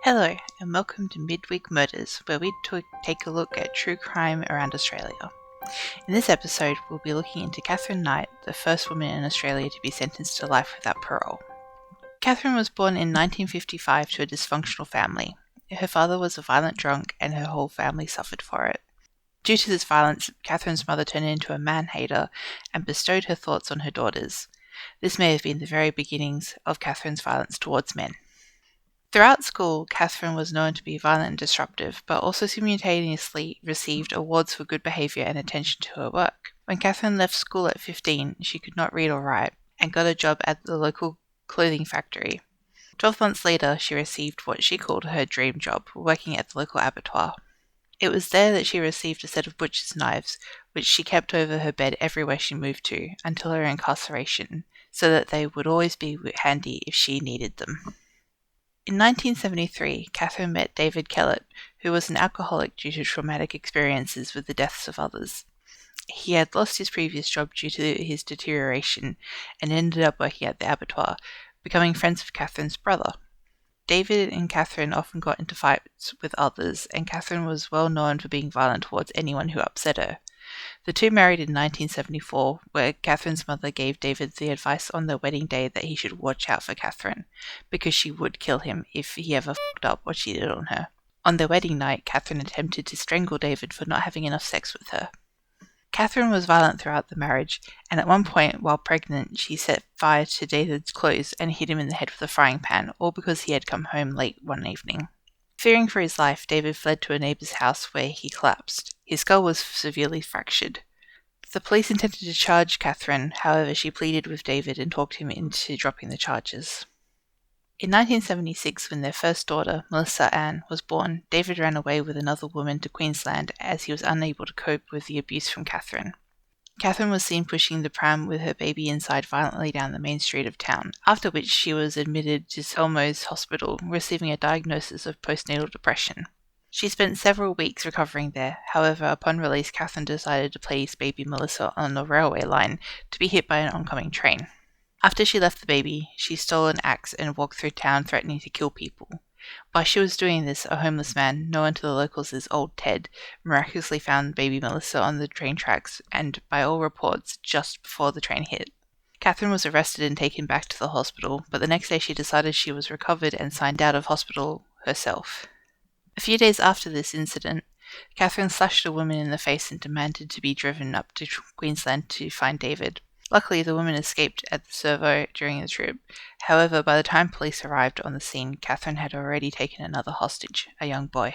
Hello, and welcome to Midweek Murders, where we take a look at true crime around Australia. In this episode, we'll be looking into Katherine Knight, the first woman in Australia to be sentenced to life without parole. Katherine was born in 1955 to a dysfunctional family. Her father was a violent drunk, and her whole family suffered for it. Due to this violence, Katherine's mother turned into a man-hater and bestowed her thoughts on her daughters. This may have been the very beginnings of Katherine's violence towards men. Throughout school, Katherine was known to be violent and disruptive, but also simultaneously received awards for good behaviour and attention to her work. When Katherine left school at 15, she could not read or write, and got a job at the local clothing factory. 12 months later, she received what she called her dream job, working at the local abattoir. It was there that she received a set of butcher's knives, which she kept over her bed everywhere she moved to, until her incarceration, so that they would always be handy if she needed them. In 1973, Katherine met David Kellett, who was an alcoholic due to traumatic experiences with the deaths of others. He had lost his previous job due to his deterioration and ended up working at the abattoir, becoming friends with Katherine's brother. David and Katherine often got into fights with others, and Katherine was well known for being violent towards anyone who upset her. The two married in 1974, where Katherine's mother gave David the advice on their wedding day that he should watch out for Katherine, because she would kill him if he ever fucked up or cheated on her. On their wedding night, Katherine attempted to strangle David for not having enough sex with her. Katherine was violent throughout the marriage, and at one point, while pregnant, she set fire to David's clothes and hit him in the head with a frying pan, all because he had come home late one evening. Fearing for his life, David fled to a neighbour's house where he collapsed. His skull was severely fractured. The police intended to charge Katherine, however she pleaded with David and talked him into dropping the charges. In 1976, when their first daughter, Melissa Ann, was born, David ran away with another woman to Queensland as he was unable to cope with the abuse from Katherine. Katherine was seen pushing the pram with her baby inside violently down the main street of town, after which she was admitted to Elmo's Hospital, receiving a diagnosis of postnatal depression. She spent several weeks recovering there. However, upon release, Katherine decided to place baby Melissa on the railway line to be hit by an oncoming train. After she left the baby, she stole an axe and walked through town threatening to kill people. While she was doing this, a homeless man, known to the locals as Old Ted, miraculously found baby Melissa on the train tracks and, by all reports, just before the train hit. Katherine was arrested and taken back to the hospital, but the next day she decided she was recovered and signed out of hospital herself. A few days after this incident, Katherine slashed a woman in the face and demanded to be driven up to Queensland to find David. Luckily, the woman escaped at the servo during the trip. However, by the time police arrived on the scene, Katherine had already taken another hostage, a young boy.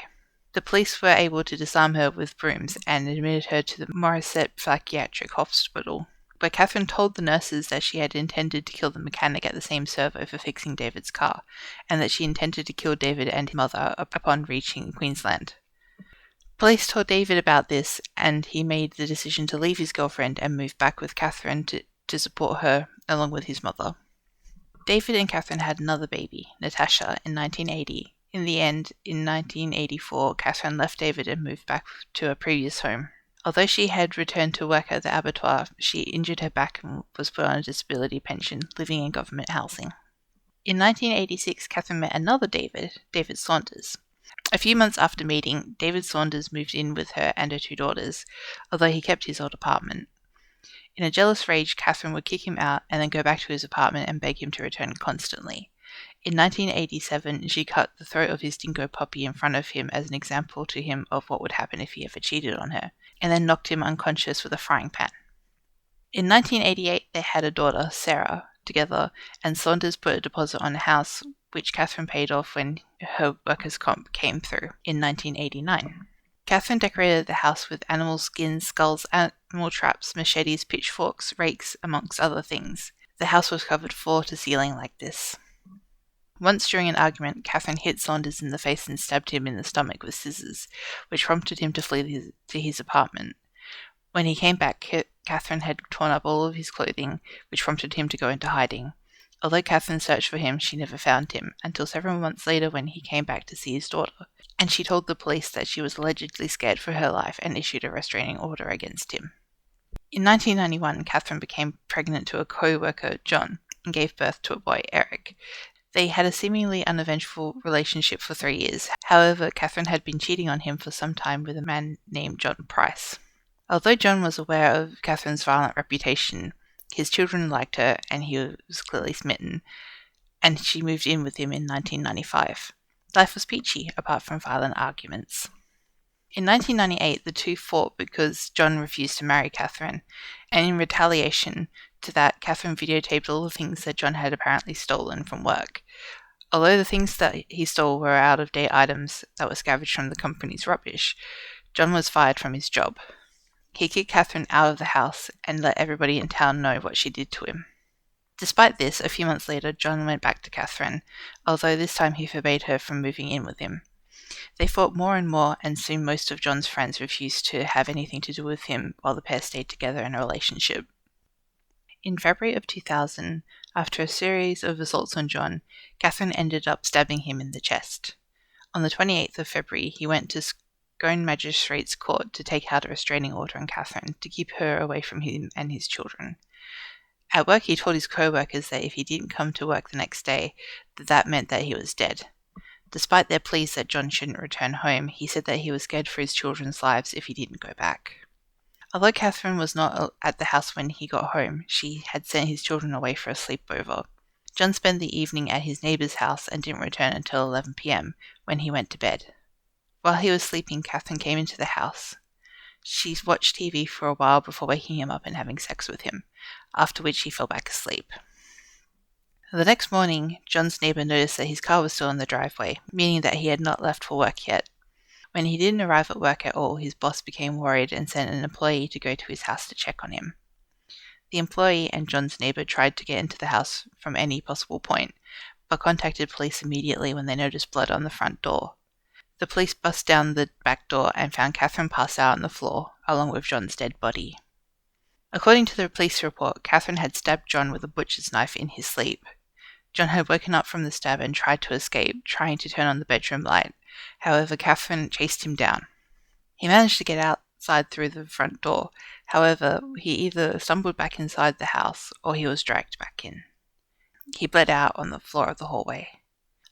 The police were able to disarm her with brooms and admitted her to the Morisset Psychiatric Hospital, where Katherine told the nurses that she had intended to kill the mechanic at the same servo for fixing David's car, and that she intended to kill David and his mother upon reaching Queensland. Police told David about this, and he made the decision to leave his girlfriend and move back with Katherine to support her, along with his mother. David and Katherine had another baby, Natasha, in 1980. In the end, in 1984, Katherine left David and moved back to her previous home. Although she had returned to work at the abattoir, she injured her back and was put on a disability pension, living in government housing. In 1986, Katherine met another David Saunders. A few months after meeting, David Saunders moved in with her and her two daughters, although he kept his old apartment. In a jealous rage, Katherine would kick him out and then go back to his apartment and beg him to return constantly. In 1987, she cut the throat of his dingo puppy in front of him as an example to him of what would happen if he ever cheated on her, and then knocked him unconscious with a frying pan. In 1988, they had a daughter, Sarah, together, and Saunders put a deposit on a house, which Katherine paid off when her workers' comp came through in 1989. Katherine decorated the house with animal skins, skulls, animal traps, machetes, pitchforks, rakes, amongst other things. The house was covered floor to ceiling like this. Once during an argument, Katherine hit Saunders in the face and stabbed him in the stomach with scissors, which prompted him to flee to his apartment. When he came back, Katherine had torn up all of his clothing, which prompted him to go into hiding. Although Katherine searched for him, she never found him, until several months later when he came back to see his daughter, and she told the police that she was allegedly scared for her life and issued a restraining order against him. In 1991, Katherine became pregnant to a co-worker, John, and gave birth to a boy, Eric. They had a seemingly uneventful relationship for 3 years. However, Katherine had been cheating on him for some time with a man named John Price. Although John was aware of Katherine's violent reputation, his children liked her and he was clearly smitten, and she moved in with him in 1995. Life was peachy, apart from violent arguments. In 1998, the two fought because John refused to marry Katherine, and in retaliation to that, Katherine videotaped all the things that John had apparently stolen from work. Although the things that he stole were out-of-date items that were scavenged from the company's rubbish, John was fired from his job. He kicked Katherine out of the house and let everybody in town know what she did to him. Despite this, a few months later, John went back to Katherine, although this time he forbade her from moving in with him. They fought more and more, and soon most of John's friends refused to have anything to do with him while the pair stayed together in a relationship. In February of 2000, after a series of assaults on John, Katherine ended up stabbing him in the chest. On the 28th of February, he went to Scone Magistrates Court to take out a restraining order on Katherine to keep her away from him and his children. At work, he told his co-workers that if he didn't come to work the next day, that meant that he was dead. Despite their pleas that John shouldn't return home, he said that he was scared for his children's lives if he didn't go back. Although Katherine was not at the house when he got home, she had sent his children away for a sleepover. John spent the evening at his neighbour's house and didn't return until 11 p.m, when he went to bed. While he was sleeping, Katherine came into the house. She watched TV for a while before waking him up and having sex with him, after which he fell back asleep. The next morning, John's neighbour noticed that his car was still in the driveway, meaning that he had not left for work yet. When he didn't arrive at work at all, his boss became worried and sent an employee to go to his house to check on him. The employee and John's neighbour tried to get into the house from any possible point, but contacted police immediately when they noticed blood on the front door. The police bust down the back door and found Katherine passed out on the floor, along with John's dead body. According to the police report, Katherine had stabbed John with a butcher's knife in his sleep. John had woken up from the stab and tried to escape, trying to turn on the bedroom light. However, Katherine chased him down. He managed to get outside through the front door. However, he either stumbled back inside the house or he was dragged back in. He bled out on the floor of the hallway.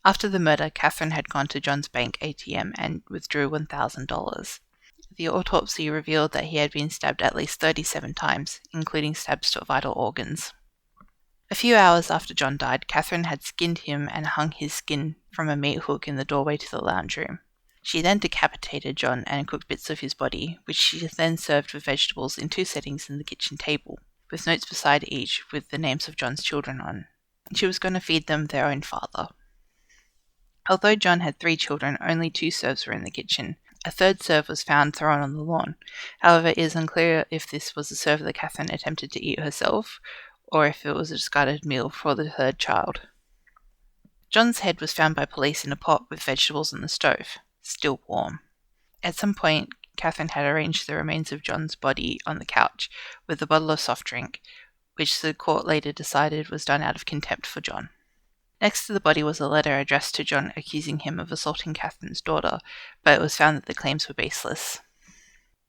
After the murder, Katherine had gone to John's bank ATM and withdrew $1,000. The autopsy revealed that he had been stabbed at least 37 times, including stabs to vital organs. A few hours after John died, Katherine had skinned him and hung his skin from a meat hook in the doorway to the lounge room. She then decapitated John and cooked bits of his body, which she then served with vegetables in 2 settings in the kitchen table, with notes beside each with the names of John's children on. She was going to feed them their own father. Although John had 3 children, only 2 serves were in the kitchen. A 3rd serve was found thrown on the lawn. However, it is unclear if this was a serve that Katherine attempted to eat herself, or if it was a discarded meal for the 3rd child. John's head was found by police in a pot with vegetables on the stove, still warm. At some point, Katherine had arranged the remains of John's body on the couch with a bottle of soft drink, which the court later decided was done out of contempt for John. Next to the body was a letter addressed to John accusing him of assaulting Katherine's daughter, but it was found that the claims were baseless.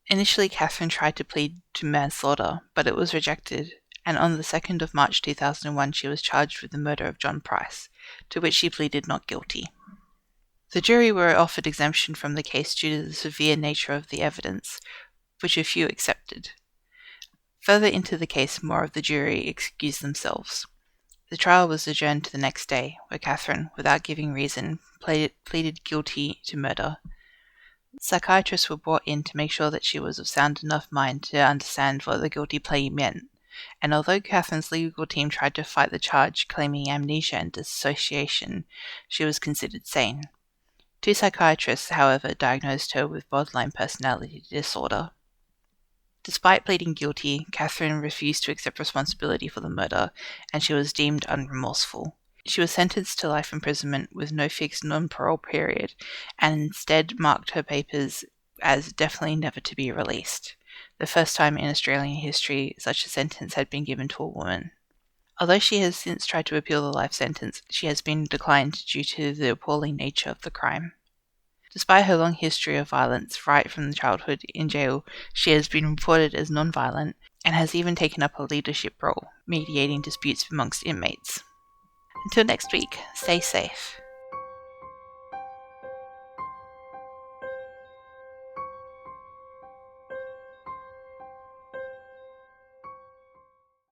Initially, Katherine tried to plead to manslaughter, but it was rejected, and on the 2nd of March 2001 she was charged with the murder of John Price, to which she pleaded not guilty. The jury were offered exemption from the case due to the severe nature of the evidence, which a few accepted. Further into the case, more of the jury excused themselves. The trial was adjourned to the next day, where Katherine, without giving reason, pleaded guilty to murder. Psychiatrists were brought in to make sure that she was of sound enough mind to understand what the guilty plea meant, and although Katherine's legal team tried to fight the charge claiming amnesia and dissociation, she was considered sane. 2 psychiatrists, however, diagnosed her with borderline personality disorder. Despite pleading guilty, Katherine refused to accept responsibility for the murder, and she was deemed unremorseful. She was sentenced to life imprisonment with no fixed non-parole period, and instead marked her papers as definitely never to be released, the first time in Australian history such a sentence had been given to a woman. Although she has since tried to appeal the life sentence, she has been declined due to the appalling nature of the crime. Despite her long history of violence right from childhood in jail, she has been reported as non-violent and has even taken up a leadership role, mediating disputes amongst inmates. Until next week, stay safe.